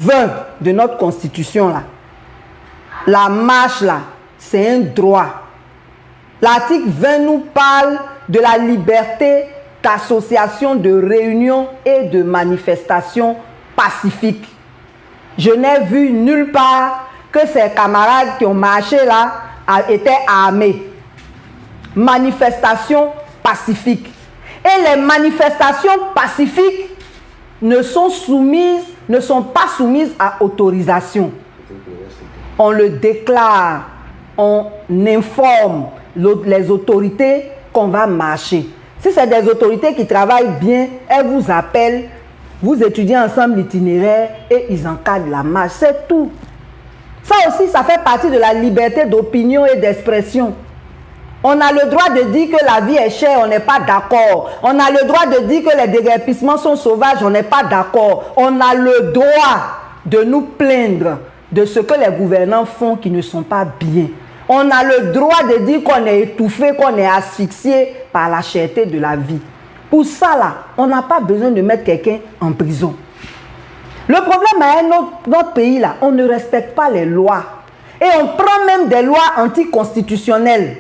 20 de notre constitution là, la marche là, c'est un droit. L'article 20 nous parle de la liberté d'association, de réunion et de manifestation pacifique. Je n'ai vu nulle part que ces camarades qui ont marché là étaient armés. Manifestation pacifique. Et les manifestations pacifiques ne sont pas soumises à autorisation. On le déclare, on informe les autorités qu'on va marcher. Si c'est des autorités qui travaillent bien, elles vous appellent, vous étudiez ensemble l'itinéraire et ils encadrent la marche. C'est tout. Ça aussi, ça fait partie de la liberté d'opinion et d'expression. On a le droit de dire que la vie est chère, on n'est pas d'accord. On a le droit de dire que les déguerpissements sont sauvages, on n'est pas d'accord. On a le droit de nous plaindre de ce que les gouvernants font qui ne sont pas bien. On a le droit de dire qu'on est étouffé, qu'on est asphyxié par la cherté de la vie. Pour ça, là, on n'a pas besoin de mettre quelqu'un en prison. Le problème est notre pays, là, on ne respecte pas les lois. Et on prend même des lois anticonstitutionnelles.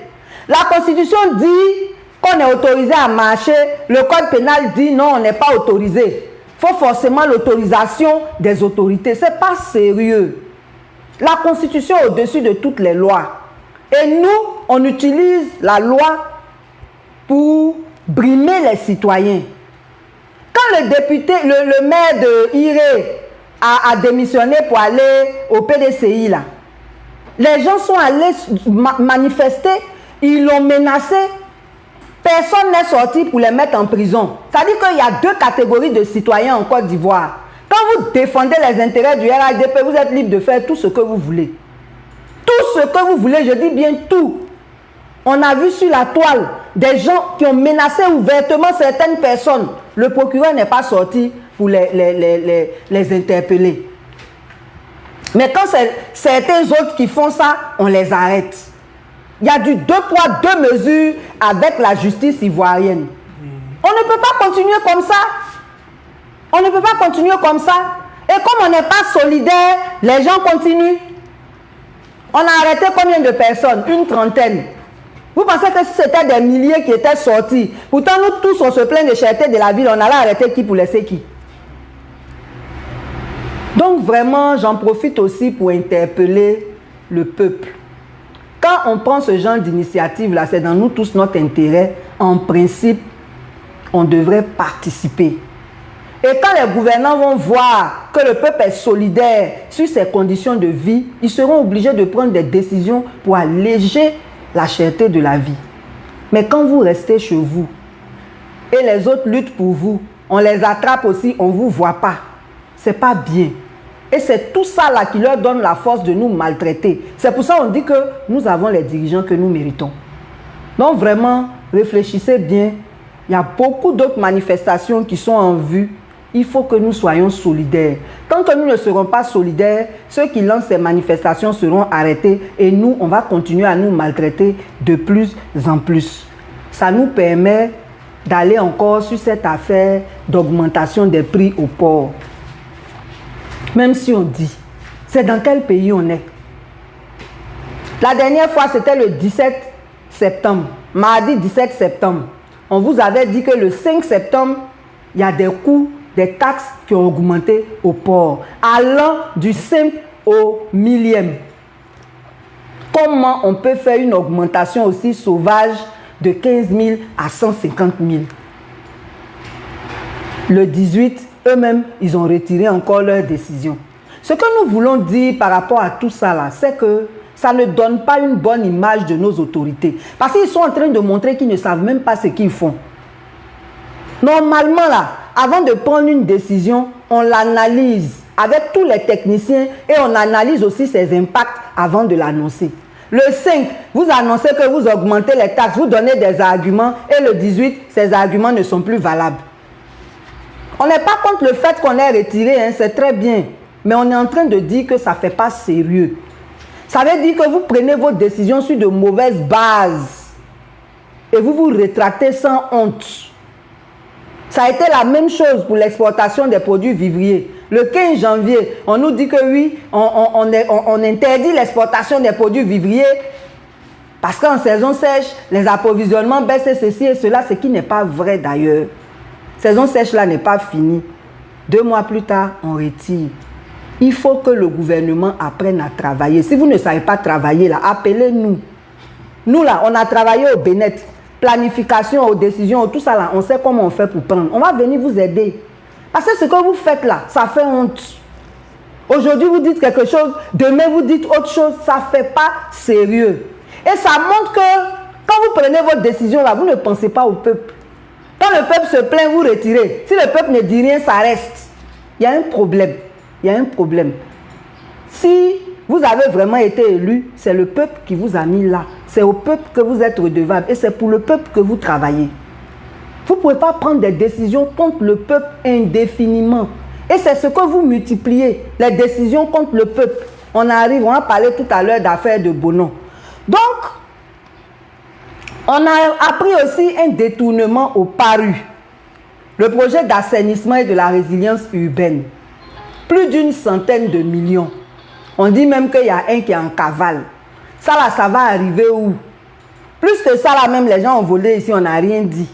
La Constitution dit qu'on est autorisé à marcher. Le Code pénal dit non, on n'est pas autorisé. Il faut forcément l'autorisation des autorités. Ce n'est pas sérieux. La Constitution est au-dessus de toutes les lois. Et nous, on utilise la loi pour brimer les citoyens. Quand le député, le maire de Iré a démissionné pour aller au PDCI, là, les gens sont allés manifester, ils l'ont menacé, personne n'est sorti pour les mettre en prison. C'est-à-dire qu'il y a deux catégories de citoyens en Côte d'Ivoire. Quand vous défendez les intérêts du RHDP, vous êtes libre de faire tout ce que vous voulez. Tout ce que vous voulez, je dis bien tout. On a vu sur la toile des gens qui ont menacé ouvertement certaines personnes. Le procureur n'est pas sorti pour les interpeller. Mais quand c'est certains autres qui font ça, on les arrête. Il y a du 2 poids, 2 mesures avec la justice ivoirienne. On ne peut pas continuer comme ça. On ne peut pas continuer comme ça. Et comme on n'est pas solidaire, les gens continuent. On a arrêté combien de personnes? Une trentaine. Vous pensez que si c'était des milliers qui étaient sortis, pourtant nous tous on se plaint de cherté de la ville, on allait arrêter qui pour laisser qui? Donc vraiment, j'en profite aussi pour interpeller le peuple. Quand on prend ce genre d'initiative-là, c'est dans nous tous notre intérêt. En principe, on devrait participer. Et quand les gouvernants vont voir que le peuple est solidaire sur ses conditions de vie, ils seront obligés de prendre des décisions pour alléger la cherté de la vie. Mais quand vous restez chez vous et les autres luttent pour vous, on les attrape aussi, on ne vous voit pas. Ce n'est pas bien. Et c'est tout ça là qui leur donne la force de nous maltraiter. C'est pour ça qu'on dit que nous avons les dirigeants que nous méritons. Donc vraiment, réfléchissez bien. Il y a beaucoup d'autres manifestations qui sont en vue. Il faut que nous soyons solidaires. Tant que nous ne serons pas solidaires, ceux qui lancent ces manifestations seront arrêtés et nous, on va continuer à nous maltraiter de plus en plus. Ça nous permet d'aller encore sur cette affaire d'augmentation des prix au port. Même si on dit, c'est dans quel pays on est? La dernière fois, c'était le 17 septembre, mardi 17 septembre. On vous avait dit que le 5 septembre, il y a des coûts, des taxes qui ont augmenté au port, allant du simple au millième. Comment on peut faire une augmentation aussi sauvage de 15 000 à 150 000? Le 18, eux-mêmes, ils ont retiré encore leur décision. Ce que nous voulons dire par rapport à tout ça, là, c'est que ça ne donne pas une bonne image de nos autorités. Parce qu'ils sont en train de montrer qu'ils ne savent même pas ce qu'ils font. Normalement, là, avant de prendre une décision, on l'analyse avec tous les techniciens et on analyse aussi ses impacts avant de l'annoncer. Le 5, vous annoncez que vous augmentez les taxes, vous donnez des arguments et le 18, ces arguments ne sont plus valables. On n'est pas contre le fait qu'on ait retiré, hein, c'est très bien. Mais on est en train de dire que ça ne fait pas sérieux. Ça veut dire que vous prenez vos décisions sur de mauvaises bases. Et vous vous rétractez sans honte. Ça a été la même chose pour l'exportation des produits vivriers. Le 15 janvier, on nous dit que oui, on interdit l'exportation des produits vivriers parce qu'en saison sèche, les approvisionnements baissent et ceci et cela, ce qui n'est pas vrai d'ailleurs. Saison sèche là n'est pas finie. 2 mois plus tard, on retire. Il faut que le gouvernement apprenne à travailler. Si vous ne savez pas travailler là, appelez-nous. Nous là, on a travaillé au Bénet, planification, aux décisions, tout ça là, on sait comment on fait pour prendre. On va venir vous aider. Parce que ce que vous faites là, ça fait honte. Aujourd'hui, vous dites quelque chose, demain, vous dites autre chose, ça ne fait pas sérieux. Et ça montre que quand vous prenez votre décision là, vous ne pensez pas au peuple. Quand le peuple se plaint, vous retirez. Si le peuple ne dit rien, ça reste. Il y a un problème. Il y a un problème. Si vous avez vraiment été élu, c'est le peuple qui vous a mis là. C'est au peuple que vous êtes redevable. Et c'est pour le peuple que vous travaillez. Vous ne pouvez pas prendre des décisions contre le peuple indéfiniment. Et c'est ce que vous multipliez, les décisions contre le peuple. On arrive, on a parlé tout à l'heure d'affaires de Bonon. Donc, on a appris aussi un détournement au PARU, le projet d'assainissement et de la résilience urbaine. Plus d'100 de millions. On dit même qu'il y a un qui est en cavale. Ça là, ça va arriver où? Plus que ça là, même les gens ont volé ici, on n'a rien dit.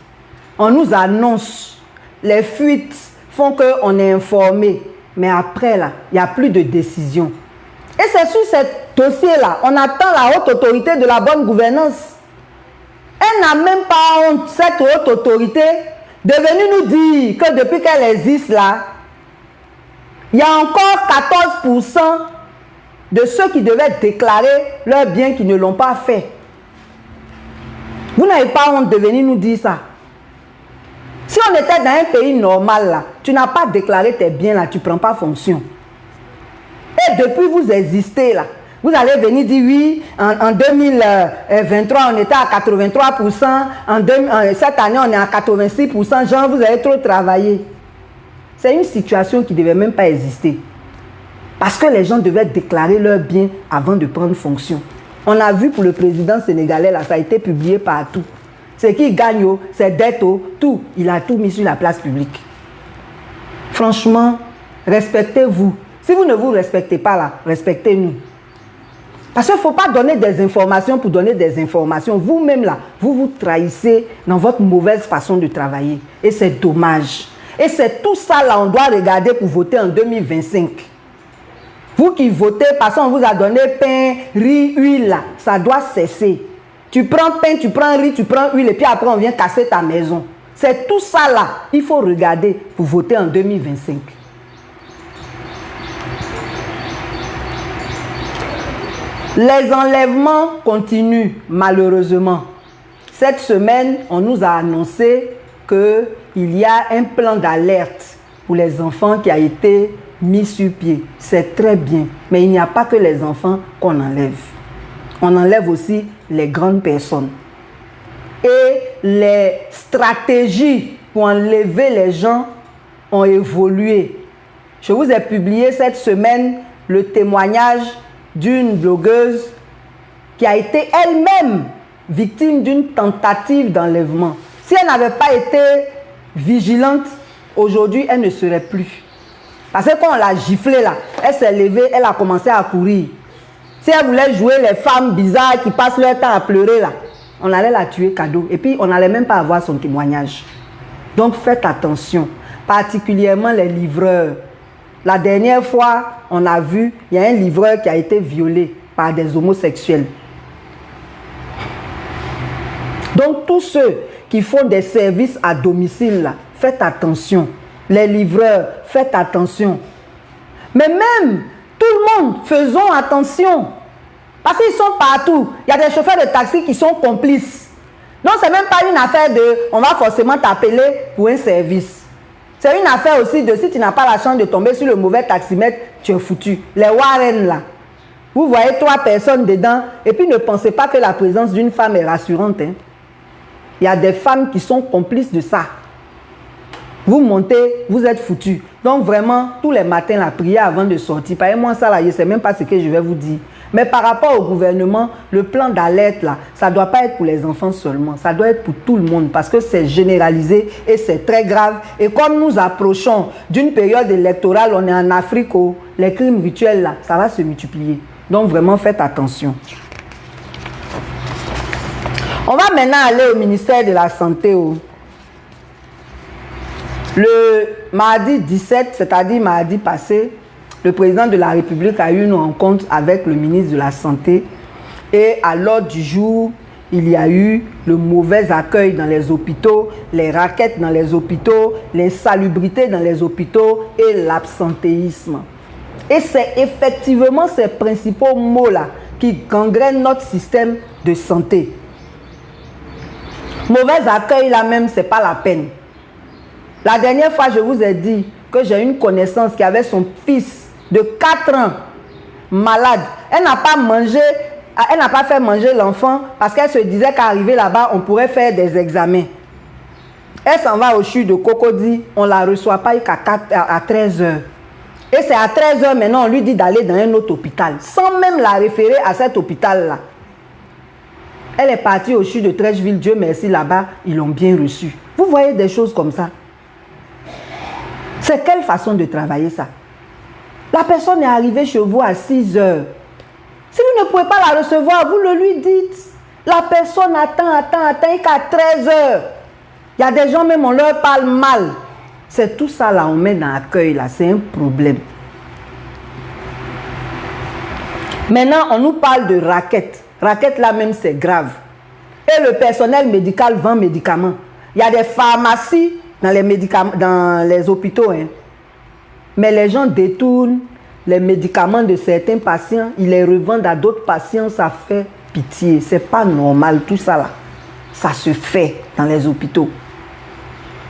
On nous annonce, les fuites font qu'on est informé. Mais après là, il n'y a plus de décision. Et c'est sur ce dossier-là, on attend la haute autorité de la bonne gouvernance. Elle n'a même pas honte, cette haute autorité, de venir nous dire que depuis qu'elle existe là, il y a encore 14% de ceux qui devaient déclarer leurs biens qui ne l'ont pas fait. Vous n'avez pas honte de venir nous dire ça. Si on était dans un pays normal là, tu n'as pas déclaré tes biens là, tu ne prends pas fonction. Et depuis vous existez là, vous allez venir dire oui, en 2023 on était à 83%, cette année on est à 86%, genre vous avez trop travaillé. C'est une situation qui ne devait même pas exister. Parce que les gens devaient déclarer leurs biens avant de prendre fonction. On a vu pour le président sénégalais, là, ça a été publié partout. Ce qu'il gagne, ses dettes, tout, il a tout mis sur la place publique. Franchement, respectez-vous. Si vous ne vous respectez pas là, respectez-nous. Parce qu'il ne faut pas donner des informations pour donner des informations. Vous-même là, vous vous trahissez dans votre mauvaise façon de travailler. Et c'est dommage. Et c'est tout ça là, on doit regarder pour voter en 2025. Vous qui votez, parce qu'on vous a donné pain, riz, huile là, ça doit cesser. Tu prends pain, tu prends riz, tu prends huile et puis après on vient casser ta maison. C'est tout ça là, il faut regarder pour voter en 2025. Les enlèvements continuent malheureusement. Cette semaine, on nous a annoncé qu'il y a un plan d'alerte pour les enfants qui a été mis sur pied. C'est très bien, mais il n'y a pas que les enfants qu'on enlève. On enlève aussi les grandes personnes. Et les stratégies pour enlever les gens ont évolué. Je vous ai publié cette semaine le témoignage d'une blogueuse qui a été elle-même victime d'une tentative d'enlèvement. Si elle n'avait pas été vigilante, aujourd'hui, elle ne serait plus. Parce que quand on l'a giflée là, elle s'est levée, elle a commencé à courir. Si elle voulait jouer les femmes bizarres qui passent leur temps à pleurer là, on allait la tuer cadeau. Et puis, on n'allait même pas avoir son témoignage. Donc, faites attention, particulièrement les livreurs. La dernière fois, on a vu, il y a un livreur qui a été violé par des homosexuels. Donc, tous ceux qui font des services à domicile, là, faites attention. Les livreurs, faites attention. Mais même, tout le monde, faisons attention. Parce qu'ils sont partout. Il y a des chauffeurs de taxi qui sont complices. Donc, ce n'est même pas une affaire de, on va forcément t'appeler pour un service. C'est une affaire aussi de si tu n'as pas la chance de tomber sur le mauvais taximètre, tu es foutu. Les Warren là, vous voyez 3 personnes dedans et puis ne pensez pas que la présence d'une femme est rassurante. Hein. Il y a des femmes qui sont complices de ça. Vous montez, vous êtes foutu. Donc vraiment, tous les matins, la prière avant de sortir. Par exemple, moi, ça là, je ne sais même pas ce que je vais vous dire. Mais par rapport au gouvernement, le plan d'alerte, là, ça ne doit pas être pour les enfants seulement. Ça doit être pour tout le monde parce que c'est généralisé et c'est très grave. Et comme nous approchons d'une période électorale, on est en Afrique, où les crimes rituels, là, ça va se multiplier. Donc vraiment, faites attention. On va maintenant aller au ministère de la Santé. Le mardi 17, c'est-à-dire mardi passé, le président de la République a eu une rencontre avec le ministre de la Santé et à l'ordre du jour, il y a eu le mauvais accueil dans les hôpitaux, les raquettes dans les hôpitaux, l'insalubrité dans les hôpitaux et l'absentéisme. Et c'est effectivement ces principaux mots-là qui gangrènent notre système de santé. Mauvais accueil là même, ce n'est pas la peine. La dernière fois, je vous ai dit que j'ai une connaissance qui avait son fils de 4 ans malade. Elle n'a pas mangé, elle n'a pas fait manger l'enfant parce qu'elle se disait qu'arrivé là-bas, on pourrait faire des examens. Elle s'en va au CHU de Cocody, on ne la reçoit pas à 13 h. Et c'est à 13 h maintenant, on lui dit d'aller dans un autre hôpital, sans même la référer à cet hôpital-là. Elle est partie au CHU de Trècheville, Dieu merci, là-bas, ils l'ont bien reçue. Vous voyez des choses comme ça? C'est quelle façon de travailler ça? La personne est arrivée chez vous à 6 h. Si vous ne pouvez pas la recevoir, vous le lui dites. La personne attend et qu'à 13 h. Il y a des gens même, on leur parle mal. C'est tout ça là, on met dans l'accueil là, c'est un problème. Maintenant, on nous parle de raquettes. Raquettes là même, c'est grave. Et le personnel médical vend médicaments. Il y a des pharmacies dans les hôpitaux. Hein. Mais les gens détournent les médicaments de certains patients, ils les revendent à d'autres patients, ça fait pitié. C'est pas normal tout ça là. Ça se fait dans les hôpitaux.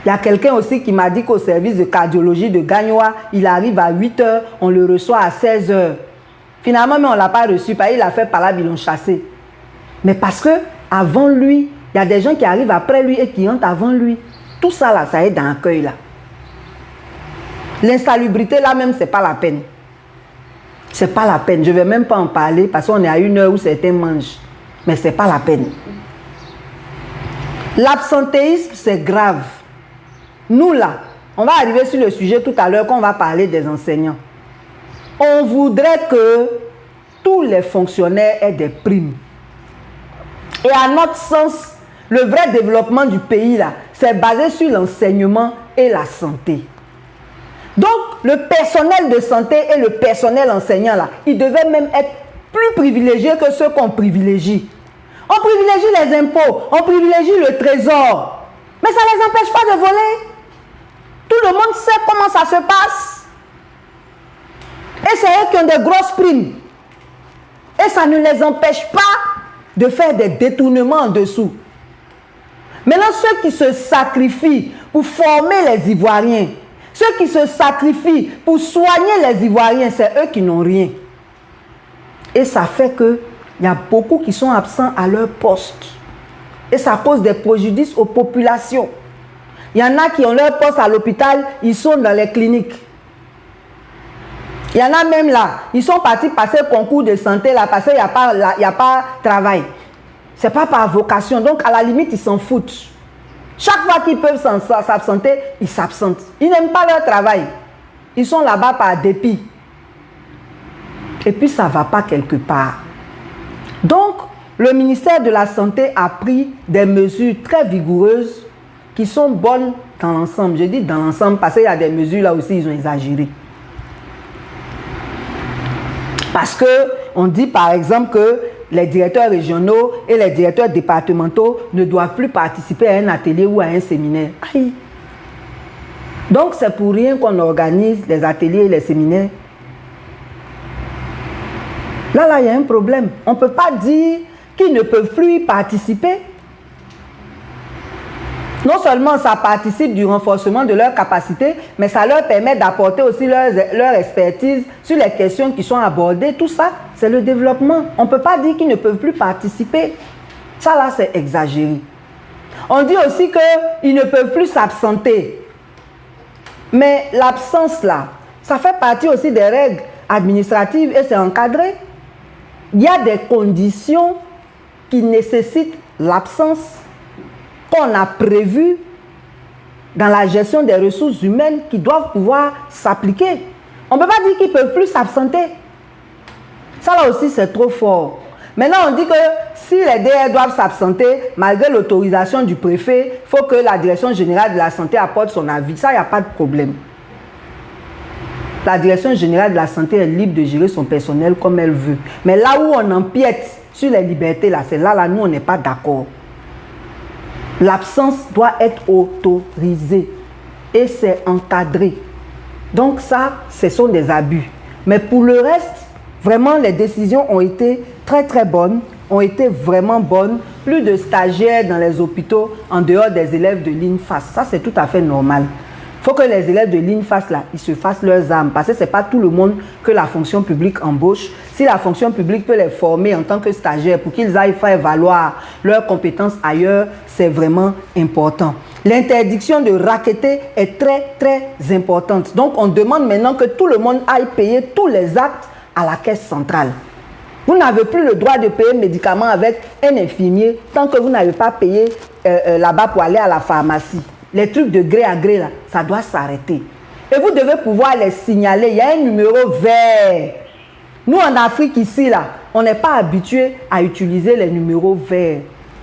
Il y a quelqu'un aussi qui m'a dit qu'au service de cardiologie de Gagnoa, il arrive à 8 h, on le reçoit à 16 h. Finalement, mais on ne l'a pas reçu, parce qu'il a fait par là, ils l'ont chassé. Mais parce que avant lui, il y a des gens qui arrivent après lui et qui entrent avant lui. Tout ça là, ça est dans l'accueil là. L'insalubrité là même, c'est pas la peine. C'est pas la peine. Je ne vais même pas en parler parce qu'on est à 1 h où certains mangent. Mais c'est pas la peine. L'absentéisme, c'est grave. Nous là, on va arriver sur le sujet tout à l'heure quand on va parler des enseignants. On voudrait que tous les fonctionnaires aient des primes. Et à notre sens, le vrai développement du pays là, c'est basé sur l'enseignement et la santé. Donc, le personnel de santé et le personnel enseignant, là, ils devaient même être plus privilégiés que ceux qu'on privilégie. On privilégie les impôts, on privilégie le trésor. Mais ça ne les empêche pas de voler. Tout le monde sait comment ça se passe. Et c'est eux qui ont des grosses primes. Et ça ne les empêche pas de faire des détournements en dessous. Maintenant, ceux qui se sacrifient pour former les Ivoiriens, ceux qui se sacrifient pour soigner les Ivoiriens, c'est eux qui n'ont rien. Et ça fait qu'il y a beaucoup qui sont absents à leur poste. Et ça cause des préjudices aux populations. Il y en a qui ont leur poste à l'hôpital, ils sont dans les cliniques. Il y en a même là, ils sont partis passer le concours de santé là, parce qu'il n'y a pas travail. Ce n'est pas par vocation, donc à la limite, ils s'en foutent. Chaque fois qu'ils peuvent s'absenter, ils s'absentent. Ils n'aiment pas leur travail. Ils sont là-bas par dépit. Et puis ça ne va pas quelque part. Donc, le ministère de la Santé a pris des mesures très vigoureuses qui sont bonnes dans l'ensemble. Je dis dans l'ensemble parce qu'il y a des mesures là aussi, ils ont exagéré. Parce qu'on dit par exemple que les directeurs régionaux et les directeurs départementaux ne doivent plus participer à un atelier ou à un séminaire. Aïe. Donc c'est pour rien qu'on organise les ateliers et les séminaires. Là, il y a un problème. On ne peut pas dire qu'ils ne peuvent plus y participer. Non seulement ça participe du renforcement de leur capacité, mais ça leur permet d'apporter aussi leur expertise sur les questions qui sont abordées. Tout ça, c'est le développement. On ne peut pas dire qu'ils ne peuvent plus participer. Ça là, c'est exagéré. On dit aussi qu'ils ne peuvent plus s'absenter. Mais l'absence là, ça fait partie aussi des règles administratives et c'est encadré. il y a des conditions qui nécessitent l'absence qu'on a prévues dans la gestion des ressources humaines qui doivent pouvoir s'appliquer. On ne peut pas dire qu'ils ne peuvent plus s'absenter. Ça là aussi, c'est trop fort. Maintenant, on dit que si les DR doivent s'absenter, malgré l'autorisation du préfet, il faut que la Direction générale de la santé apporte son avis. Ça, il n'y a pas de problème. La Direction générale de la santé est libre de gérer son personnel comme elle veut. Mais là où on empiète sur les libertés, là, c'est là, nous, on n'est pas d'accord. L'absence doit être autorisée et c'est encadré. Donc ça, ce sont des abus. Mais pour le reste, vraiment, les décisions ont été très très bonnes, ont été vraiment bonnes. Plus de stagiaires dans les hôpitaux en dehors des élèves de l'INFAS. Ça, c'est tout à fait normal. Il faut que les élèves de l'INFAS, là, ils se fassent leurs armes. Parce que ce n'est pas tout le monde que la fonction publique embauche. Si la fonction publique peut les former en tant que stagiaires pour qu'ils aillent faire valoir leurs compétences ailleurs, c'est vraiment important. L'interdiction de racketter est très, très importante. Donc, on demande maintenant que tout le monde aille payer tous les actes à la caisse centrale. Vous n'avez plus le droit de payer médicaments avec un infirmier tant que vous n'avez pas payé là-bas pour aller à la pharmacie. Les trucs de gré à gré, là, ça doit s'arrêter. Et vous devez pouvoir les signaler. Il y a un numéro vert. Nous, en Afrique, ici, là, on n'est pas habitué à utiliser les numéros verts.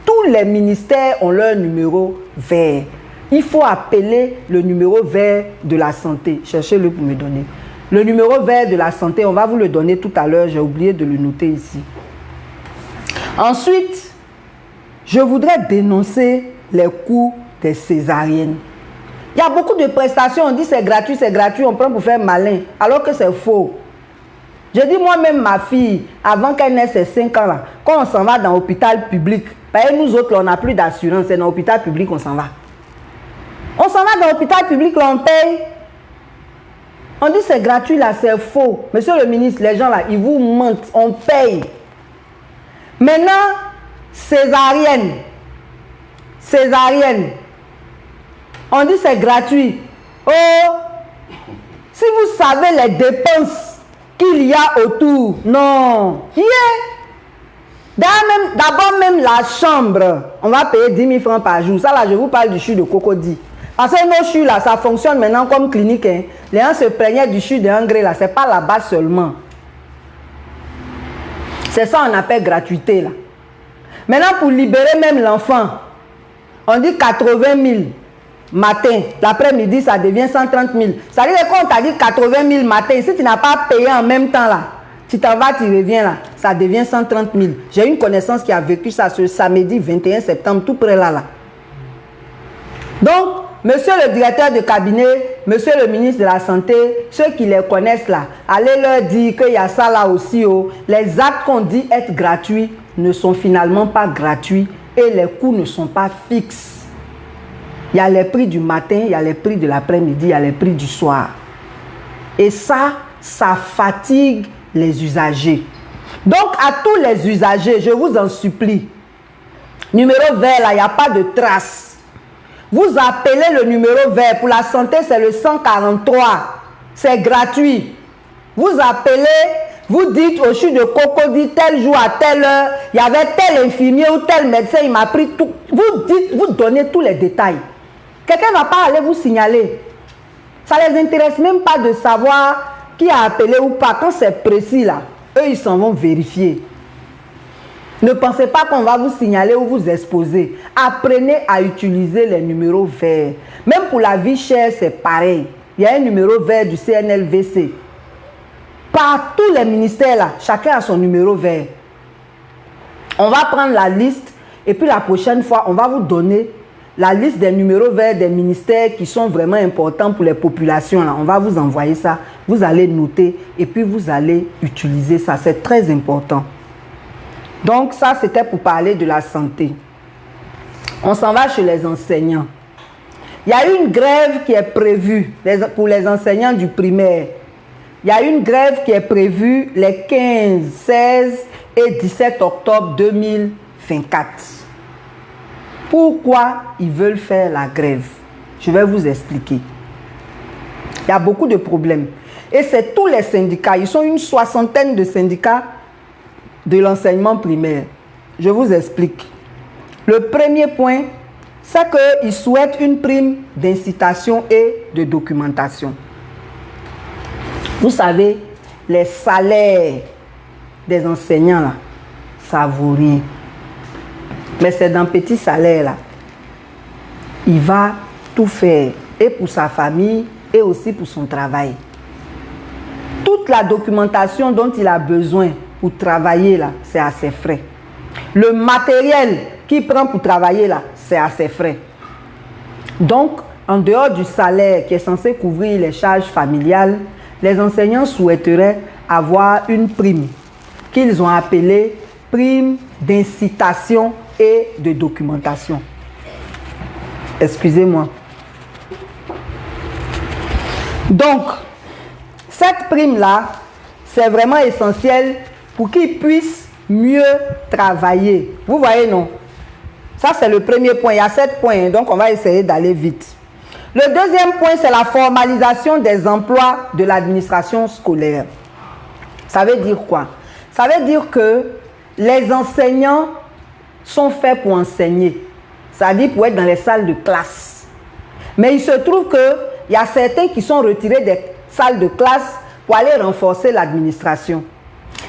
Tous les ministères ont leur numéro vert. Il faut appeler le numéro vert de la santé. Cherchez-le pour me donner. Le numéro vert de la santé, on va vous le donner tout à l'heure. J'ai oublié de le noter ici. Ensuite, je voudrais dénoncer les coûts des césariennes. Il y a beaucoup de prestations, on dit c'est gratuit, on prend pour faire malin, alors que c'est faux. Je dis moi-même, ma fille, avant qu'elle ait ses 5 ans, là, quand on s'en va dans l'hôpital public, parce que nous autres, là, on n'a plus d'assurance, c'est dans l'hôpital public qu'on s'en va. On s'en va dans l'hôpital public, là, on paye. On dit c'est gratuit, là, c'est faux. Monsieur le ministre, les gens là, ils vous mentent, on paye. Maintenant, césarienne. On dit c'est gratuit. Oh, si vous savez les dépenses qu'il y a autour, non. Yeah. D'abord même la chambre, on va payer 10 000 francs par jour. Ça là, je vous parle du CHU de Cocody. Parce que nos CHU là, ça fonctionne maintenant comme clinique. Hein. Les gens se plaignaient du CHU de Angré là, c'est pas là-bas seulement. C'est ça on appelle gratuité là. Maintenant pour libérer même l'enfant, on dit 80 000 matin, l'après-midi ça devient 130 000. Ça veut dire que quand on t'a dit 80 000 matin, si tu n'as pas payé en même temps là, tu t'en vas, tu reviens là, ça devient 130 000. J'ai une connaissance qui a vécu ça ce samedi 21 septembre, tout près là. Donc, monsieur le directeur de cabinet, monsieur le ministre de la Santé, ceux qui les connaissent là, allez leur dire qu'il y a ça là aussi. Oh. Les actes qu'on dit être gratuits ne sont finalement pas gratuits et les coûts ne sont pas fixes. Il y a les prix du matin, il y a les prix de l'après-midi, il y a les prix du soir. Et ça fatigue les usagers. Donc, à tous les usagers, je vous en supplie, numéro vert là, il n'y a pas de trace. Vous appelez le numéro vert. Pour la santé, c'est le 143. C'est gratuit. Vous appelez, vous dites au CHU de Cocody, tel jour à telle heure, il y avait tel infirmier ou tel médecin, il m'a pris tout. Vous dites, vous donnez tous les détails. Quelqu'un ne va pas aller vous signaler. Ça ne les intéresse même pas de savoir qui a appelé ou pas. Quand c'est précis là, eux, ils s'en vont vérifier. Ne pensez pas qu'on va vous signaler ou vous exposer. Apprenez à utiliser les numéros verts. Même pour la vie chère, c'est pareil. Il y a un numéro vert du CNLVC. Par tous les ministères là, chacun a son numéro vert. On va prendre la liste et puis la prochaine fois, on va vous donner la liste des numéros verts des ministères qui sont vraiment importants pour les populations. Là. On va vous envoyer ça. Vous allez noter et puis vous allez utiliser ça. C'est très important. Donc ça, c'était pour parler de la santé. On s'en va chez les enseignants. Il y a une grève qui est prévue pour les enseignants du primaire. Il y a une grève qui est prévue les 15, 16 et 17 octobre 2024. Pourquoi ils veulent faire la grève? Je vais vous expliquer. Il y a beaucoup de problèmes. Et c'est tous les syndicats. Ils sont une soixantaine de syndicats de l'enseignement primaire. Je vous explique. Le premier point, c'est qu'ils souhaitent une prime d'incitation et de documentation. Vous savez, les salaires des enseignants, là, ça vaut rien. Mais c'est dans petit salaire, là. Il va tout faire, et pour sa famille, et aussi pour son travail. Toute la documentation dont il a besoin pour travailler, là, c'est à ses frais. Le matériel qu'il prend pour travailler, là, c'est à ses frais. Donc, en dehors du salaire qui est censé couvrir les charges familiales, les enseignants souhaiteraient avoir une prime qu'ils ont appelée prime d'incitation et de documentation. Excusez-moi. Donc, cette prime-là, c'est vraiment essentiel pour qu'ils puissent mieux travailler. Vous voyez, non? Ça, c'est le premier point. Il y a 7 points, donc on va essayer d'aller vite. Le deuxième point, c'est la formalisation des emplois de l'administration scolaire. Ça veut dire quoi? Ça veut dire que les enseignants sont faits pour enseigner. C'est-à-dire pour être dans les salles de classe. Mais il se trouve qu'il y a certains qui sont retirés des salles de classe pour aller renforcer l'administration.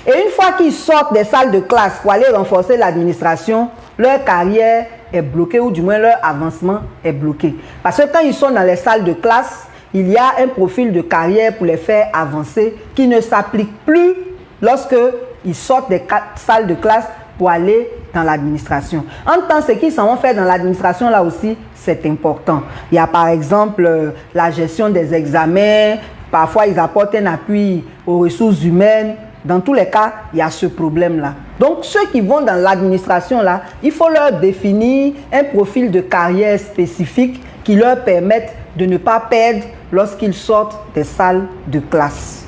Et une fois qu'ils sortent des salles de classe pour aller renforcer l'administration, leur carrière est bloquée, ou du moins leur avancement est bloqué. Parce que quand ils sont dans les salles de classe, il y a un profil de carrière pour les faire avancer qui ne s'applique plus lorsqu'ils sortent des salles de classe pour aller dans l'administration. En temps, ce qu'ils s'en vont faire dans l'administration, là aussi, c'est important. Il y a par exemple la gestion des examens. Parfois, ils apportent un appui aux ressources humaines. Dans tous les cas, il y a ce problème-là. Donc, ceux qui vont dans l'administration, là, il faut leur définir un profil de carrière spécifique qui leur permette de ne pas perdre lorsqu'ils sortent des salles de classe.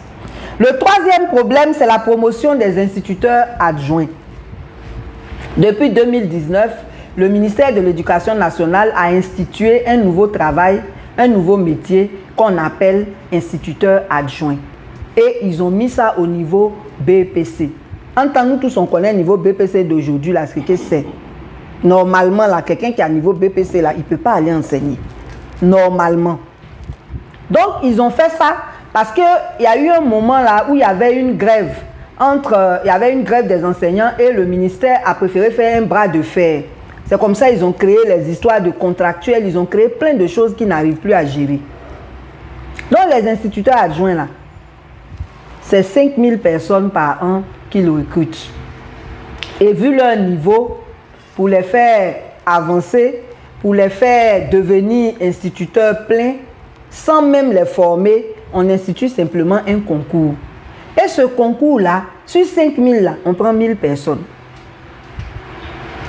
Le troisième problème, c'est la promotion des instituteurs adjoints. Depuis 2019, le ministère de l'Éducation nationale a institué un nouveau travail, un nouveau métier qu'on appelle instituteur adjoint. Et ils ont mis ça au niveau BEPC. En tant que nous tous, on connaît le niveau BEPC d'aujourd'hui, là, ce que c'est. Normalement, là, quelqu'un qui a un niveau BEPC, là, il ne peut pas aller enseigner. Normalement. Donc, ils ont fait ça parce qu'il y a eu un moment là où il y avait une grève. Il y avait une grève des enseignants et le ministère a préféré faire un bras de fer. C'est comme ça qu'ils ont créé les histoires de contractuels, ils ont créé plein de choses qui n'arrivent plus à gérer. Donc, les instituteurs adjoints, là, c'est 5000 personnes par an qu'ils recrutent. Et vu leur niveau, pour les faire avancer, pour les faire devenir instituteurs pleins, sans même les former, on institue simplement un concours. Et ce concours-là, sur 5000, là, on prend 1000 personnes.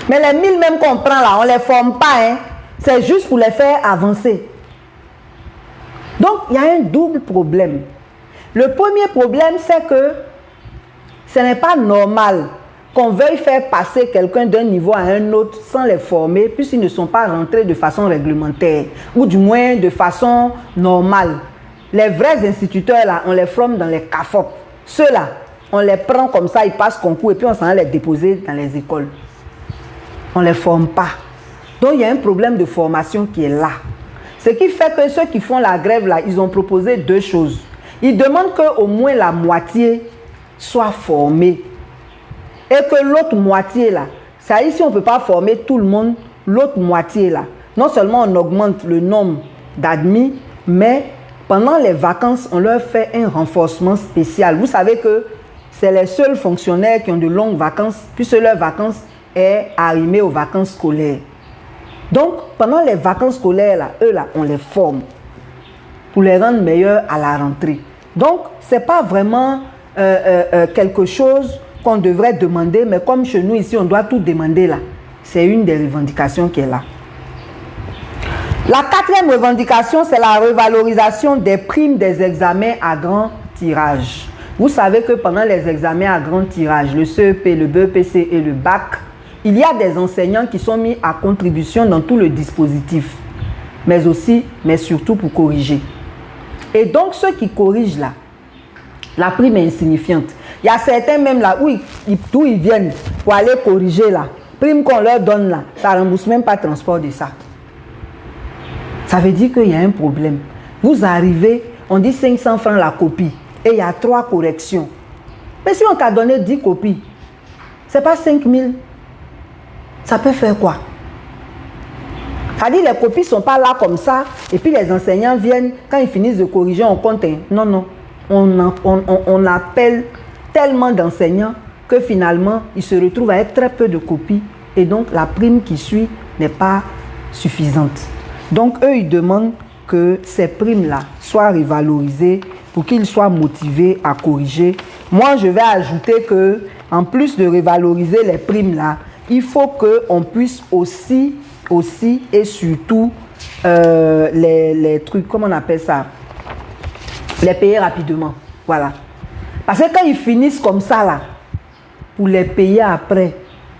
Mais les 1000 même qu'on prend là, on ne les forme pas. Hein. C'est juste pour les faire avancer. Donc, il y a un double problème. Le premier problème, c'est que ce n'est pas normal qu'on veuille faire passer quelqu'un d'un niveau à un autre sans les former, puisqu'ils ne sont pas rentrés de façon réglementaire, ou du moins de façon normale. Les vrais instituteurs, là, on les forme dans les CAFOP. Ceux-là, on les prend comme ça, ils passent concours, et puis on s'en va les déposer dans les écoles. On ne les forme pas. Donc, il y a un problème de formation qui est là. Ce qui fait que ceux qui font la grève, là, ils ont proposé 2 choses. Ils demandent qu'au moins la moitié soit formée. Et que l'autre moitié, là, ça ici, on ne peut pas former tout le monde. L'autre moitié, là, non seulement on augmente le nombre d'admis, mais pendant les vacances, on leur fait un renforcement spécial. Vous savez que c'est les seuls fonctionnaires qui ont de longues vacances, puisque leurs vacances est arrimée aux vacances scolaires. Donc, pendant les vacances scolaires, là, eux, là, on les forme pour les rendre meilleurs à la rentrée. Donc, ce n'est pas vraiment quelque chose qu'on devrait demander, mais comme chez nous ici, on doit tout demander là. C'est une des revendications qui est là. La 4e revendication, c'est la revalorisation des primes des examens à grand tirage. Vous savez que pendant les examens à grand tirage, le CEP, le BEPC et le bac, il y a des enseignants qui sont mis à contribution dans tout le dispositif, mais surtout pour corriger. Et donc, ceux qui corrigent là, la prime est insignifiante. Il y a certains même là où ils viennent pour aller corriger là. Prime qu'on leur donne là, ça ne rembourse même pas le transport de ça. Ça veut dire qu'il y a un problème. Vous arrivez, on dit 500 francs la copie et il y a 3 corrections. Mais si on t'a donné 10 copies, ce n'est pas 5000. Ça peut faire quoi? C'est-à-dire les copies ne sont pas là comme ça et puis les enseignants viennent, quand ils finissent de corriger, on compte. Non, non. On appelle tellement d'enseignants que finalement, ils se retrouvent avec très peu de copies et donc la prime qui suit n'est pas suffisante. Donc, eux, ils demandent que ces primes-là soient revalorisées pour qu'ils soient motivés à corriger. Moi, je vais ajouter que, en plus de revaloriser les primes-là, il faut qu'on puisse aussi et surtout les trucs, comment on appelle ça? Les payer rapidement. Voilà. Parce que quand ils finissent comme ça, là, pour les payer après,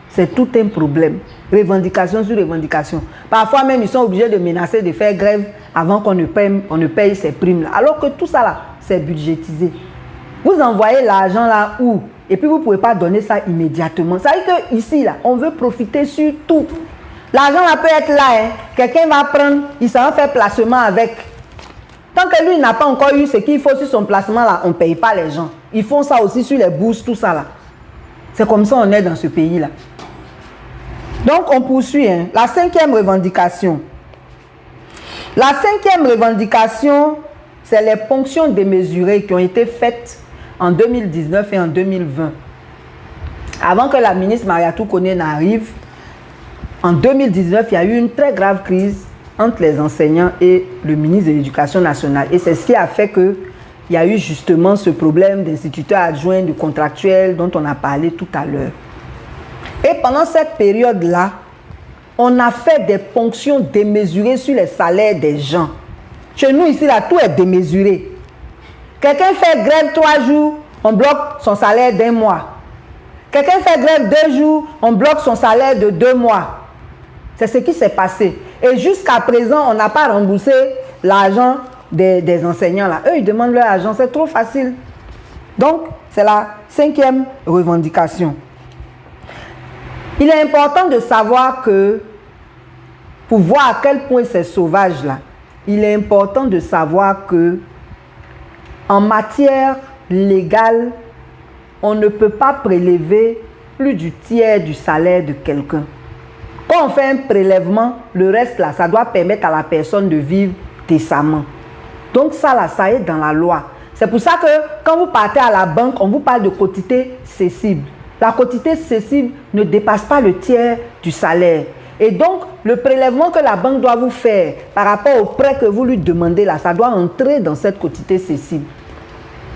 c'est tout un problème. Revendication sur revendication. Parfois même, ils sont obligés de menacer de faire grève avant qu'on ne paye ces primes-là. Alors que tout ça, là, c'est budgétisé. Vous envoyez l'argent là où? Et puis, vous ne pouvez pas donner ça immédiatement. Ça veut dire qu'ici, là, on veut profiter sur tout. L'argent là peut être là. Hein. Quelqu'un va prendre, il s'en va faire placement avec. Tant que lui n'a pas encore eu ce qu'il faut sur son placement là, on ne paye pas les gens. Ils font ça aussi sur les bourses, tout ça là. C'est comme ça qu'on est dans ce pays-là. Donc, on poursuit. Hein. La 5e revendication. La 5e revendication, c'est les ponctions démesurées qui ont été faites en 2019 et en 2020. Avant que la ministre Mariatou Koné n'arrive, en 2019, il y a eu une très grave crise entre les enseignants et le ministre de l'Éducation nationale. Et c'est ce qui a fait qu'il y a eu justement ce problème d'instituteurs adjoints, de contractuels dont on a parlé tout à l'heure. Et pendant cette période-là, on a fait des ponctions démesurées sur les salaires des gens. Chez nous, ici, là, tout est démesuré. Quelqu'un fait grève 3 jours, on bloque son salaire d'1 mois. Quelqu'un fait grève 2 jours, on bloque son salaire de 2 mois. C'est ce qui s'est passé. Et jusqu'à présent, on n'a pas remboursé l'argent des enseignants. Là. Eux, ils demandent leur argent. C'est trop facile. Donc, c'est la 5e revendication. Il est important de savoir que, pour voir à quel point c'est sauvage là, il est important de savoir que, en matière légale, on ne peut pas prélever plus du tiers du salaire de quelqu'un. Quand on fait un prélèvement, le reste là, ça doit permettre à la personne de vivre décemment. Donc ça là, ça est dans la loi. C'est pour ça que quand vous partez à la banque, on vous parle de quotité cessible. La quotité cessible ne dépasse pas le tiers du salaire. Et donc, le prélèvement que la banque doit vous faire par rapport au prêt que vous lui demandez là, ça doit entrer dans cette quotité cessible.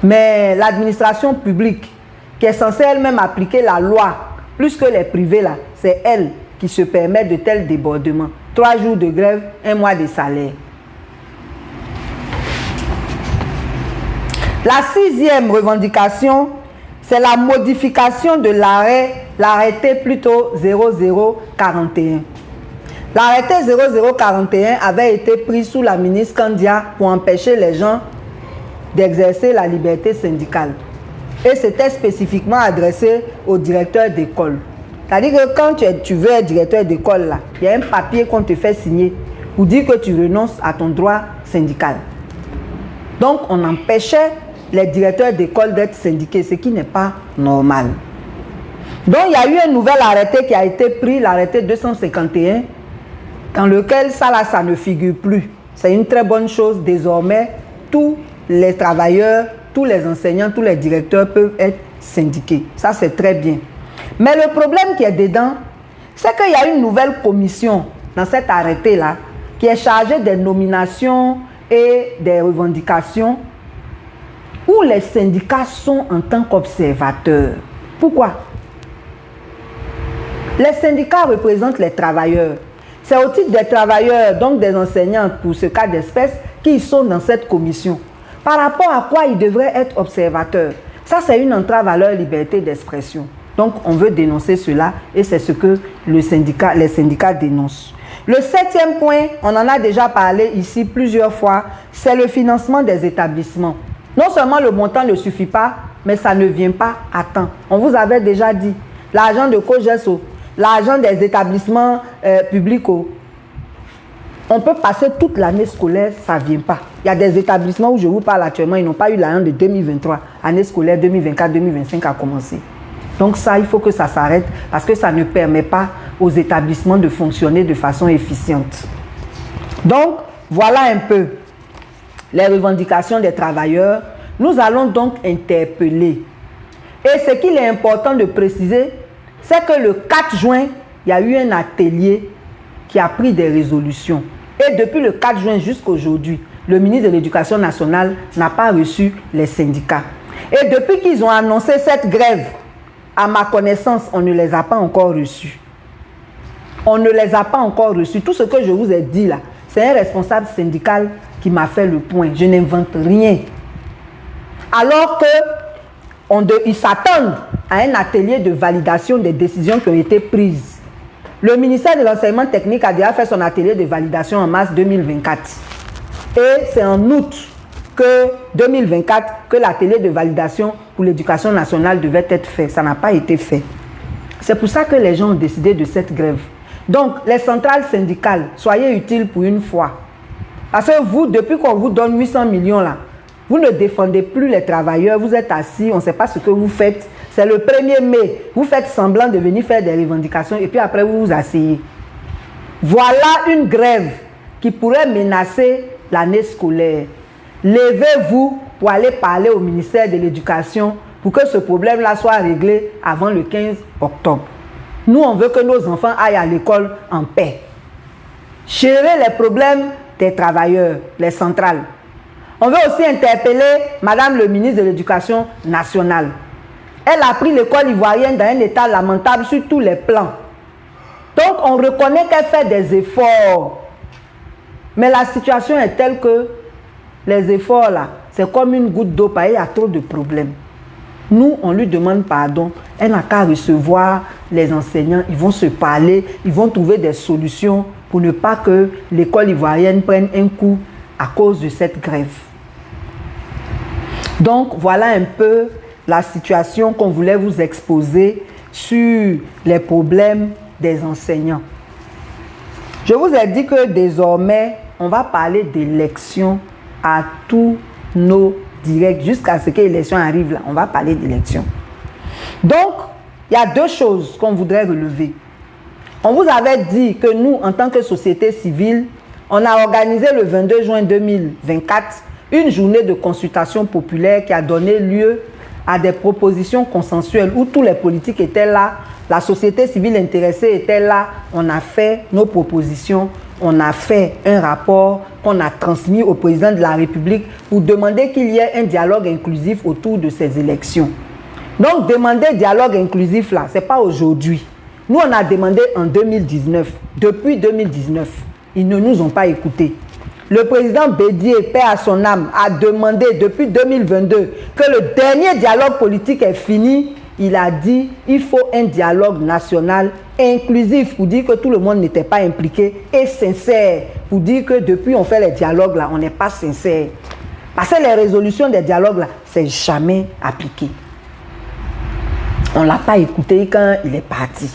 Mais l'administration publique, qui est censée elle-même appliquer la loi, plus que les privés là, c'est elle qui se permet de tels débordements. 3 jours de grève, 1 mois de salaire. La 6e revendication, c'est la modification de l'arrêté plutôt 0041. L'arrêté 0041 avait été pris sous la ministre Kandia pour empêcher les gens d'exercer la liberté syndicale. Et c'était spécifiquement adressé aux directeurs d'école. C'est-à-dire que quand tu veux être directeur d'école, là, il y a un papier qu'on te fait signer pour dire que tu renonces à ton droit syndical. Donc, on empêchait les directeurs d'école d'être syndiqués, ce qui n'est pas normal. Donc, il y a eu un nouvel arrêté qui a été pris, l'arrêté 251, dans lequel ça, là, ça ne figure plus. C'est une très bonne chose. Désormais, tous les travailleurs, tous les enseignants, tous les directeurs peuvent être syndiqués. Ça, c'est très bien. Mais le problème qui est dedans, c'est qu'il y a une nouvelle commission dans cet arrêté-là qui est chargée des nominations et des revendications où les syndicats sont en tant qu'observateurs. Pourquoi? Les syndicats représentent les travailleurs. C'est au titre des travailleurs, donc des enseignants pour ce cas d'espèce, qui sont dans cette commission. Par rapport à quoi ils devraient être observateurs? Ça, c'est une entrave à leur liberté d'expression. Donc, on veut dénoncer cela et c'est ce que les syndicats dénoncent. Le 7e point, on en a déjà parlé ici plusieurs fois, c'est le financement des établissements. Non seulement le montant ne suffit pas mais ça ne vient pas à temps. On vous avait déjà dit, l'argent de COGESO, l'argent des établissements publics, on peut passer toute l'année scolaire, ça ne vient pas. Il y a des établissements où je vous parle actuellement, ils n'ont pas eu l'argent de 2023, année scolaire 2024-2025 a commencé. Donc ça, il faut que ça s'arrête parce que ça ne permet pas aux établissements de fonctionner de façon efficiente. Donc, voilà un peu les revendications des travailleurs. Nous allons donc interpeller. Et ce qu'il est important de préciser, c'est que le 4 juin, il y a eu un atelier qui a pris des résolutions. Et depuis le 4 juin jusqu'à aujourd'hui, le ministre de l'Éducation nationale n'a pas reçu les syndicats. Et depuis qu'ils ont annoncé cette grève, à ma connaissance, on ne les a pas encore reçus. On ne les a pas encore reçus. Tout ce que je vous ai dit là, c'est un responsable syndical qui m'a fait le point. Je n'invente rien. Alors qu'ils s'attendent à un atelier de validation des décisions qui ont été prises. Le ministère de l'Enseignement technique a déjà fait son atelier de validation en mars 2024. Et c'est en août 2024 que l'atelier de validation pour l'éducation nationale devait être fait. Ça n'a pas été fait. C'est pour ça que les gens ont décidé de cette grève. Donc, les centrales syndicales, soyez utiles pour une fois. Parce que vous, depuis qu'on vous donne 800 millions là, vous ne défendez plus les travailleurs, vous êtes assis, on ne sait pas ce que vous faites. C'est le 1er mai, vous faites semblant de venir faire des revendications et puis après vous vous asseyez. Voilà une grève qui pourrait menacer l'année scolaire. Levez-vous pour aller parler au ministère de l'Éducation pour que ce problème-là soit réglé avant le 15 octobre. Nous, on veut que nos enfants aillent à l'école en paix. Gérer les problèmes des travailleurs, les centrales. On veut aussi interpeller Madame le ministre de l'Éducation nationale. Elle a pris l'école ivoirienne dans un état lamentable sur tous les plans. Donc, on reconnaît qu'elle fait des efforts. Mais la situation est telle que les efforts là, c'est comme une goutte d'eau, il y a trop de problèmes. Nous, on lui demande pardon. Elle n'a qu'à recevoir les enseignants. Ils vont se parler, ils vont trouver des solutions pour ne pas que l'école ivoirienne prenne un coup à cause de cette grève. Donc, voilà un peu la situation qu'on voulait vous exposer sur les problèmes des enseignants. Je vous ai dit que désormais, on va parler d'élections à tous nos directs jusqu'à ce que l'élection arrive là. On va parler d'élections. Donc, il y a deux choses qu'on voudrait relever. On vous avait dit que nous, en tant que société civile, on a organisé le 22 juin 2024 une journée de consultation populaire qui a donné lieu à des propositions consensuelles où tous les politiques étaient là, la société civile intéressée était là, on a fait nos propositions, on a fait un rapport qu'on a transmis au président de la République pour demander qu'il y ait un dialogue inclusif autour de ces élections. Donc, demander dialogue inclusif là, ce n'est pas aujourd'hui. Nous, on a demandé en 2019, depuis 2019, ils ne nous ont pas écoutés. Le président Bédié, paix à son âme, a demandé depuis 2022 que le dernier dialogue politique est fini. Il a dit qu'il faut un dialogue national inclusif pour dire que tout le monde n'était pas impliqué et sincère. Pour dire que depuis on fait les dialogues là, on n'est pas sincère. Parce que les résolutions des dialogues là, c'est jamais appliqué. On ne l'a pas écouté quand il est parti.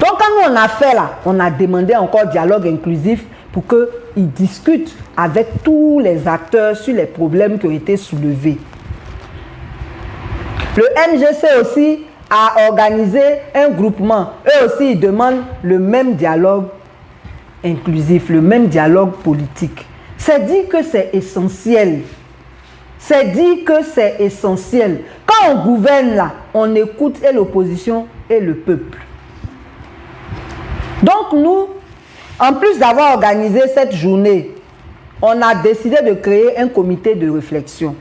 Donc quand nous on a fait là, on a demandé encore dialogue inclusif pour qu'ils discutent avec tous les acteurs sur les problèmes qui ont été soulevés. Le NGC aussi a organisé un groupement. Eux aussi, ils demandent le même dialogue inclusif, le même dialogue politique. C'est dit que c'est essentiel. C'est dit que c'est essentiel. Quand on gouverne là, on écoute et l'opposition et le peuple. Donc nous, en plus d'avoir organisé cette journée, on a décidé de créer un comité de réflexion.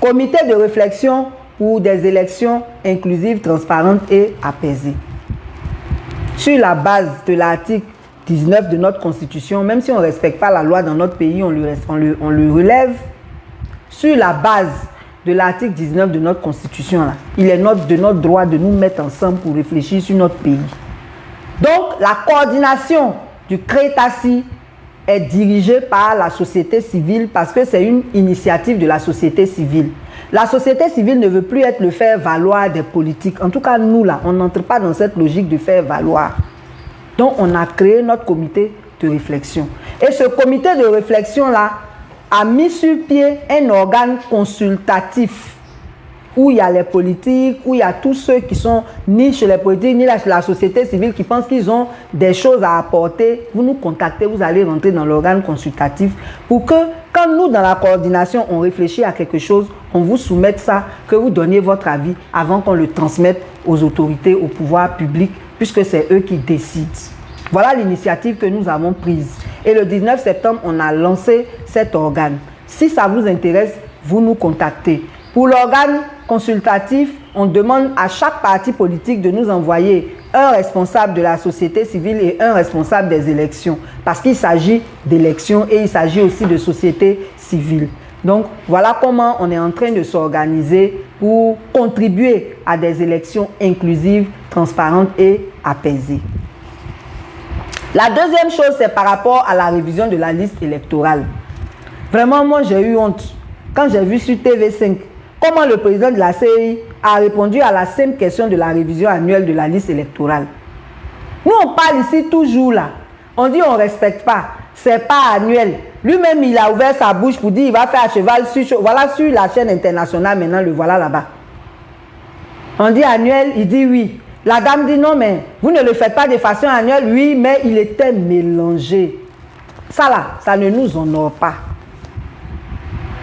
Comité de réflexion pour des élections inclusives, transparentes et apaisées. Sur la base de l'article 19 de notre Constitution, même si on ne respecte pas la loi dans notre pays, on le relève. Sur la base de l'article 19 de notre Constitution, là, il est de notre droit de nous mettre ensemble pour réfléchir sur notre pays. Donc, la coordination du CRETASI est dirigée par la société civile parce que c'est une initiative de la société civile. La société civile ne veut plus être le faire-valoir des politiques. En tout cas, nous, là, on n'entre pas dans cette logique de faire-valoir. Donc, on a créé notre comité de réflexion. Et ce comité de réflexion-là a mis sur pied un organe consultatif où il y a les politiques, où il y a tous ceux qui sont ni chez les politiques, ni la société civile qui pensent qu'ils ont des choses à apporter. Vous nous contactez, vous allez rentrer dans l'organe consultatif pour que, quand nous, dans la coordination, on réfléchit à quelque chose, on vous soumette ça, que vous donniez votre avis avant qu'on le transmette aux autorités, au pouvoir public, puisque c'est eux qui décident. Voilà l'initiative que nous avons prise. Et le 19 septembre, on a lancé cet organe. Si ça vous intéresse, vous nous contactez. Pour l'organe consultatif, on demande à chaque parti politique de nous envoyer un responsable de la société civile et un responsable des élections. Parce qu'il s'agit d'élections et il s'agit aussi de société civile. Donc, voilà comment on est en train de s'organiser pour contribuer à des élections inclusives, transparentes et apaisées. La deuxième chose, c'est par rapport à la révision de la liste électorale. Vraiment, moi, j'ai eu honte. Quand j'ai vu sur TV5, comment le président de la CEI a répondu à la simple question de la révision annuelle de la liste électorale. Nous, on parle ici toujours là. On dit on ne respecte pas. C'est pas annuel. Lui-même, il a ouvert sa bouche pour dire qu'il va faire à cheval sur... Voilà sur la chaîne internationale maintenant, le voilà là-bas. On dit annuel, il dit oui. La dame dit non, mais vous ne le faites pas de façon annuelle. Oui, mais il était mélangé. Ça là, ça ne nous honore pas.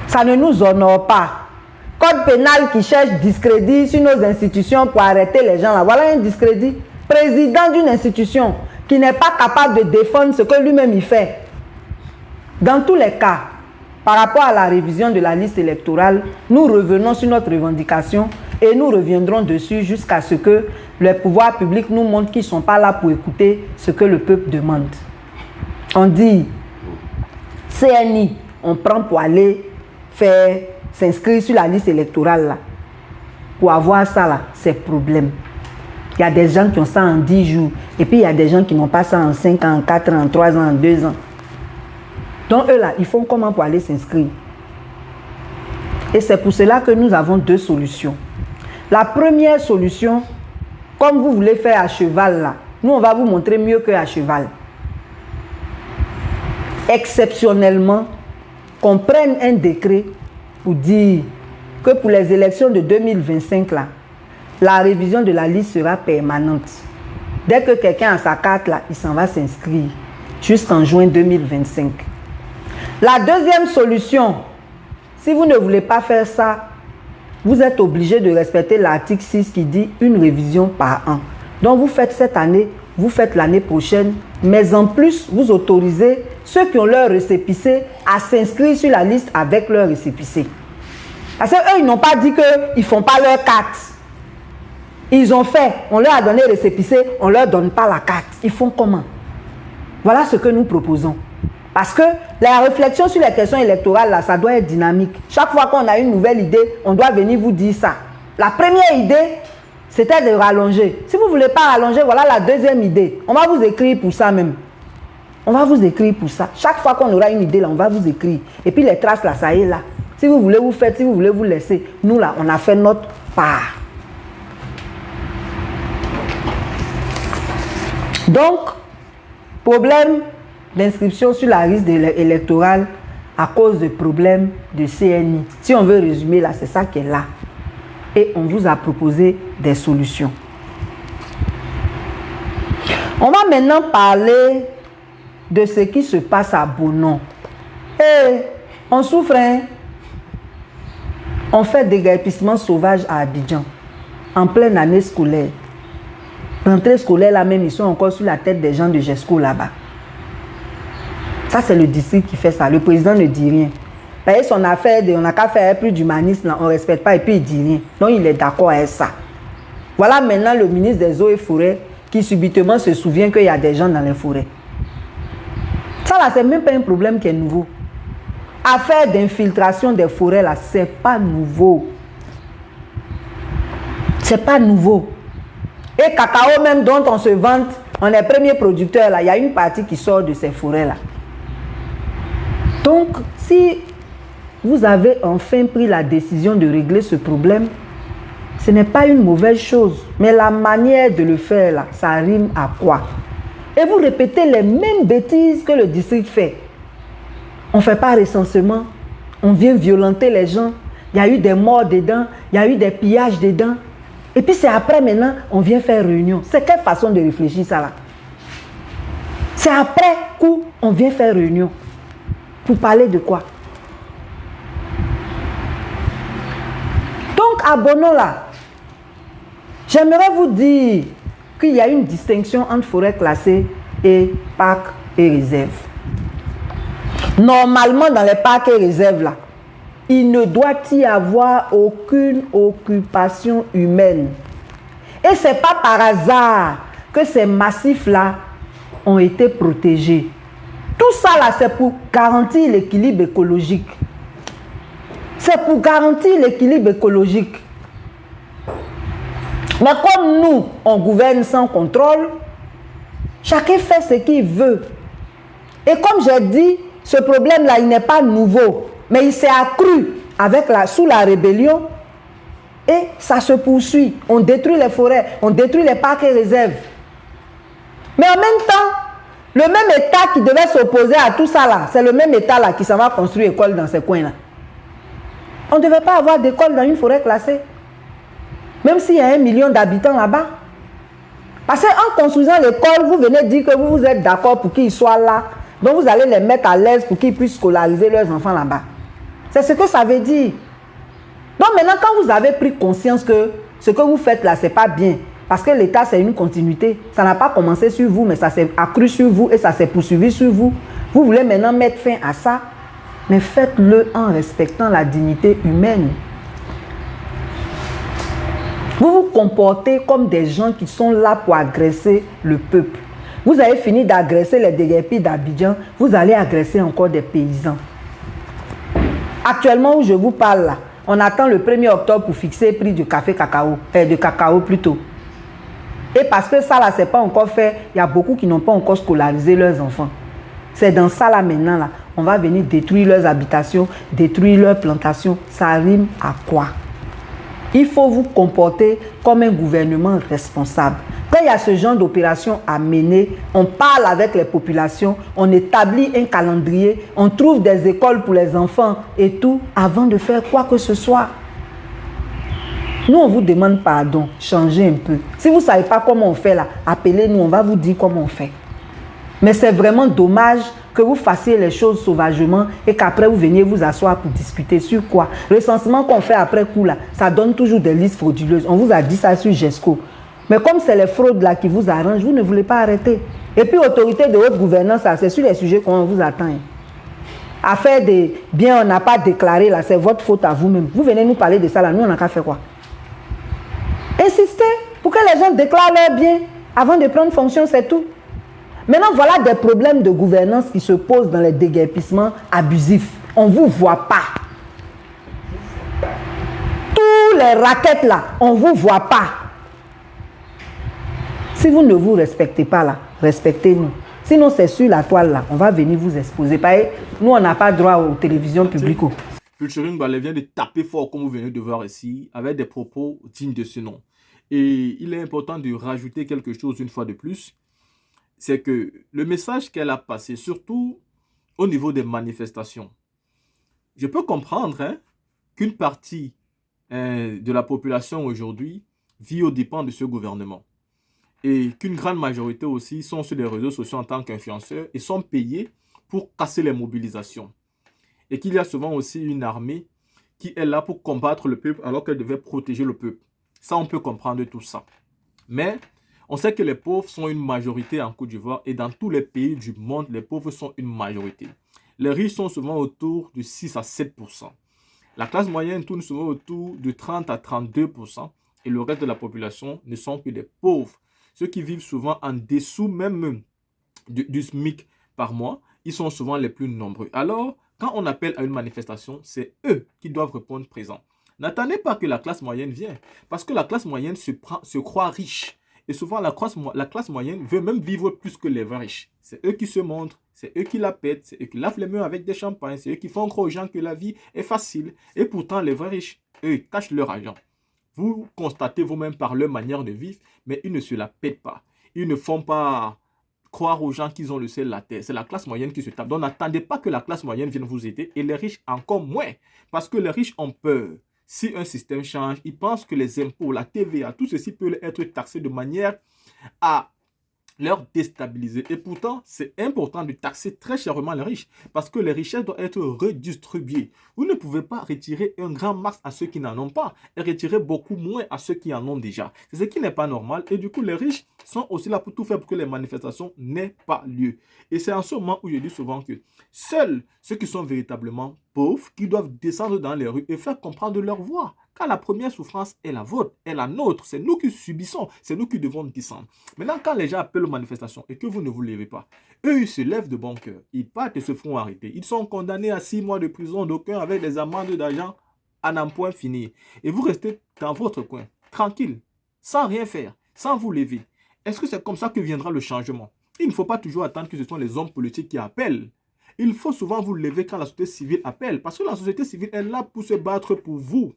Ça ne nous honore pas. Code pénal qui cherche discrédit sur nos institutions pour arrêter les gens là. Voilà un discrédit. Président d'une institution qui n'est pas capable de défendre ce que lui-même il fait. Dans tous les cas, par rapport à la révision de la liste électorale, nous revenons sur notre revendication et nous reviendrons dessus jusqu'à ce que le pouvoir public nous montre qu'ils ne sont pas là pour écouter ce que le peuple demande. On dit, CNI, on prend pour aller s'inscrire sur la liste électorale là. Pour avoir ça là, c'est problème. Il y a des gens qui ont ça en 10 jours. Et puis il y a des gens qui n'ont pas ça en 5 ans, en 4 ans, en 3 ans, en 2 ans. Donc eux là, ils font comment pour aller s'inscrire? Et c'est pour cela que nous avons deux solutions. La première solution, comme vous voulez faire à cheval là, nous on va vous montrer mieux qu'à cheval. Exceptionnellement, qu'on prenne un décret pour dire que pour les élections de 2025 là, la révision de la liste sera permanente. Dès que quelqu'un a sa carte là, il s'en va s'inscrire jusqu'en juin 2025. La deuxième solution, si vous ne voulez pas faire ça, vous êtes obligé de respecter l'article 6 qui dit une révision par an. Donc vous faites cette année, vous faites l'année prochaine, mais en plus vous autorisez ceux qui ont leur récépissé à s'inscrire sur la liste avec leur récépissé. Parce qu'eux, ils n'ont pas dit qu'ils ne font pas leur carte. Ils ont fait, on leur a donné récépissé, on ne leur donne pas la carte. Ils font comment? Voilà ce que nous proposons. Parce que la réflexion sur les questions électorales, là, ça doit être dynamique. Chaque fois qu'on a une nouvelle idée, on doit venir vous dire ça. La première idée, c'était de rallonger. Si vous ne voulez pas rallonger, voilà la deuxième idée. On va vous écrire pour ça même. On va vous écrire pour ça. Chaque fois qu'on aura une idée, là, on va vous écrire. Et puis les traces, là, ça y est là. Si vous voulez, vous faites. Si vous voulez, vous laissez. Nous, là, on a fait notre part. Donc, problème d'inscription sur la liste électorale à cause de problèmes de CNI. Si on veut résumer là, c'est ça qui est là. Et on vous a proposé des solutions. On va maintenant parler de ce qui se passe à Bonon. Et on souffre, hein? On fait des déguerpissement sauvage à Abidjan, en pleine année scolaire. Rentrée scolaire là même, ils sont encore sur la tête des gens de GESCO là-bas. Ça, c'est le district qui fait ça. Le président ne dit rien. Parce que son affaire, on n'a qu'à faire plus d'humanisme, on ne respecte pas et puis il ne dit rien. Donc, il est d'accord avec ça. Voilà maintenant le ministre des Eaux et Forêts qui subitement se souvient qu'il y a des gens dans les forêts. Ça, là, c'est même pas un problème qui est nouveau. Affaire d'infiltration des forêts, là, c'est pas nouveau. C'est pas nouveau. Et cacao même dont on se vante, on est premier producteur, là, il y a une partie qui sort de ces forêts, là. Donc, si vous avez enfin pris la décision de régler ce problème. Ce n'est pas une mauvaise chose, mais la manière de le faire, là, ça rime à quoi? Et vous répétez les mêmes bêtises que le district fait. On ne fait pas recensement, on vient violenter les gens, il y a eu des morts dedans, il y a eu des pillages dedans. Et puis c'est après maintenant, on vient faire réunion. C'est quelle façon de réfléchir ça là? C'est après coup, on vient faire réunion. Pour parler de quoi? Donc, abonnons là. J'aimerais vous dire qu'il y a une distinction entre forêt classée et parc et réserve. Normalement, dans les parcs et réserves là, il ne doit y avoir aucune occupation humaine. Et ce n'est pas par hasard que ces massifs là ont été protégés. Tout ça là, c'est pour garantir l'équilibre écologique. C'est pour garantir l'équilibre écologique. Mais comme nous, on gouverne sans contrôle, chacun fait ce qu'il veut. Et comme j'ai dit, ce problème-là, il n'est pas nouveau, mais il s'est accru sous la rébellion et ça se poursuit. On détruit les forêts, on détruit les parcs et réserves. Mais en même temps, le même État qui devait s'opposer à tout ça là, c'est le même État là qui s'en va construire école dans ces coins-là. On ne devait pas avoir d'école dans une forêt classée. Même s'il y a 1 million d'habitants là-bas. Parce qu'en construisant l'école, vous venez dire que vous êtes d'accord pour qu'ils soient là. Donc vous allez les mettre à l'aise pour qu'ils puissent scolariser leurs enfants là-bas. C'est ce que ça veut dire. Donc maintenant, quand vous avez pris conscience que ce que vous faites là, ce n'est pas bien, parce que l'État, c'est une continuité. Ça n'a pas commencé sur vous, mais ça s'est accru sur vous et ça s'est poursuivi sur vous. Vous voulez maintenant mettre fin à ça, mais faites-le en respectant la dignité humaine. Vous vous comportez comme des gens qui sont là pour agresser le peuple. Vous avez fini d'agresser les déguerpis d'Abidjan, vous allez agresser encore des paysans. Actuellement où je vous parle là, on attend le 1er octobre pour fixer le prix du cacao plutôt. Et parce que ça là, c'est pas encore fait, il y a beaucoup qui n'ont pas encore scolarisé leurs enfants. C'est dans ça là maintenant là, on va venir détruire leurs habitations, détruire leurs plantations. Ça rime à quoi? Il faut vous comporter comme un gouvernement responsable. Quand il y a ce genre d'opération à mener, on parle avec les populations, on établit un calendrier, on trouve des écoles pour les enfants et tout, avant de faire quoi que ce soit. Nous, on vous demande pardon, changez un peu. Si vous ne savez pas comment on fait là, appelez-nous, on va vous dire comment on fait. Mais c'est vraiment dommage que vous fassiez les choses sauvagement et qu'après vous veniez vous asseoir pour discuter sur quoi. Le recensement qu'on fait après coup là, ça donne toujours des listes frauduleuses. On vous a dit ça sur GESCO. Mais comme c'est les fraudes là qui vous arrangent, vous ne voulez pas arrêter. Et puis autorité de haute gouvernance, c'est sur les sujets qu'on vous attend. Affaire des biens, on n'a pas déclaré là, c'est votre faute à vous-même. Vous venez nous parler de ça là, nous on n'a qu'à faire quoi? Insistez pour que les gens déclarent leurs biens avant de prendre fonction, c'est tout. Maintenant, voilà des problèmes de gouvernance qui se posent dans les déguerpissements abusifs. On ne vous voit pas. Tous les raquettes là, on ne vous voit pas. Si vous ne vous respectez pas là, respectez-nous. Sinon, c'est sur la toile là, on va venir vous exposer. Nous, on n'a pas droit aux télévisions publiques. Pulcherine Ballet vient de taper fort, comme vous venez de voir ici, avec des propos dignes de ce nom. Et il est important de rajouter quelque chose une fois de plus. C'est que le message qu'elle a passé, surtout au niveau des manifestations, je peux comprendre qu'une partie de la population aujourd'hui vit aux dépens de ce gouvernement et qu'une grande majorité aussi sont sur les réseaux sociaux en tant qu'influenceurs et sont payés pour casser les mobilisations. Et qu'il y a souvent aussi une armée qui est là pour combattre le peuple alors qu'elle devait protéger le peuple. Ça, on peut comprendre tout ça. Mais on sait que les pauvres sont une majorité en Côte d'Ivoire et dans tous les pays du monde, les pauvres sont une majorité. Les riches sont souvent autour de 6 à 7%. La classe moyenne tourne souvent autour de 30 à 32% et le reste de la population ne sont que des pauvres. Ceux qui vivent souvent en dessous même du SMIC par mois, ils sont souvent les plus nombreux. Alors, quand on appelle à une manifestation, c'est eux qui doivent répondre présent. N'attendez pas que la classe moyenne vienne parce que la classe moyenne se croit riche. Et souvent, la classe moyenne veut même vivre plus que les vrais riches. C'est eux qui se montrent, c'est eux qui la pètent, c'est eux qui lavent les mains avec des champagnes, c'est eux qui font croire aux gens que la vie est facile. Et pourtant, les vrais riches, eux, ils cachent leur argent. Vous constatez vous-même par leur manière de vivre, mais ils ne se la pètent pas. Ils ne font pas croire aux gens qu'ils ont le ciel, la terre. C'est la classe moyenne qui se tape. Donc n'attendez pas que la classe moyenne vienne vous aider et les riches encore moins. Parce que les riches ont peur. Si un système change, ils pensent que les impôts, la TVA, tout ceci peut être taxé de manière à leur déstabiliser. Et pourtant, c'est important de taxer très chèrement les riches parce que les richesses doivent être redistribuées. Vous ne pouvez pas retirer un grand max à ceux qui n'en ont pas et retirer beaucoup moins à ceux qui en ont déjà. C'est ce qui n'est pas normal et du coup, les riches sont aussi là pour tout faire pour que les manifestations n'aient pas lieu. Et c'est en ce moment où je dis souvent que seuls ceux qui sont véritablement pauvres qui doivent descendre dans les rues et faire comprendre leur voix. Car la première souffrance est la vôtre, est la nôtre. C'est nous qui subissons, c'est nous qui devons descendre. Maintenant, quand les gens appellent aux manifestations et que vous ne vous levez pas, eux, ils se lèvent de bon cœur. Ils partent et se font arrêter. Ils sont condamnés à 6 mois de prison, d'aucuns avec des amendes d'argent à n'en point finir. Et vous restez dans votre coin, tranquille, sans rien faire, sans vous lever. Est-ce que c'est comme ça que viendra le changement? Il ne faut pas toujours attendre que ce soit les hommes politiques qui appellent. Il faut souvent vous lever quand la société civile appelle. Parce que la société civile est là pour se battre pour vous.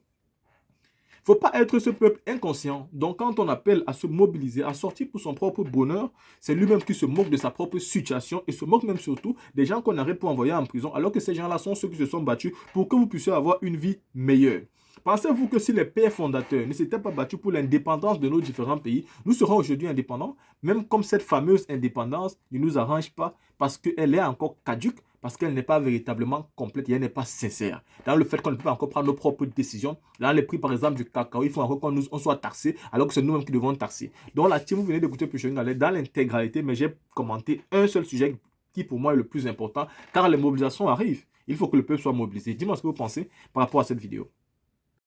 Il ne faut pas être ce peuple inconscient. Donc, quand on appelle à se mobiliser, à sortir pour son propre bonheur, c'est lui-même qui se moque de sa propre situation et se moque même surtout des gens qu'on arrête pour envoyer en prison, alors que ces gens-là sont ceux qui se sont battus pour que vous puissiez avoir une vie meilleure. Pensez-vous que si les pères fondateurs ne s'étaient pas battus pour l'indépendance de nos différents pays, nous serons aujourd'hui indépendants, même comme cette fameuse indépendance ne nous arrange pas parce qu'elle est encore caduque, parce qu'elle n'est pas véritablement complète et elle n'est pas sincère. Dans le fait qu'on ne peut pas encore prendre nos propres décisions, dans les prix par exemple du cacao, il faut encore qu'on soit taxé, alors que c'est nous-mêmes qui devons taxer. Donc la team, vous venez d'écouter Pushing dans l'intégralité, mais j'ai commenté un seul sujet qui pour moi est le plus important, car les mobilisations arrivent. Il faut que le peuple soit mobilisé. Dis-moi ce que vous pensez par rapport à cette vidéo.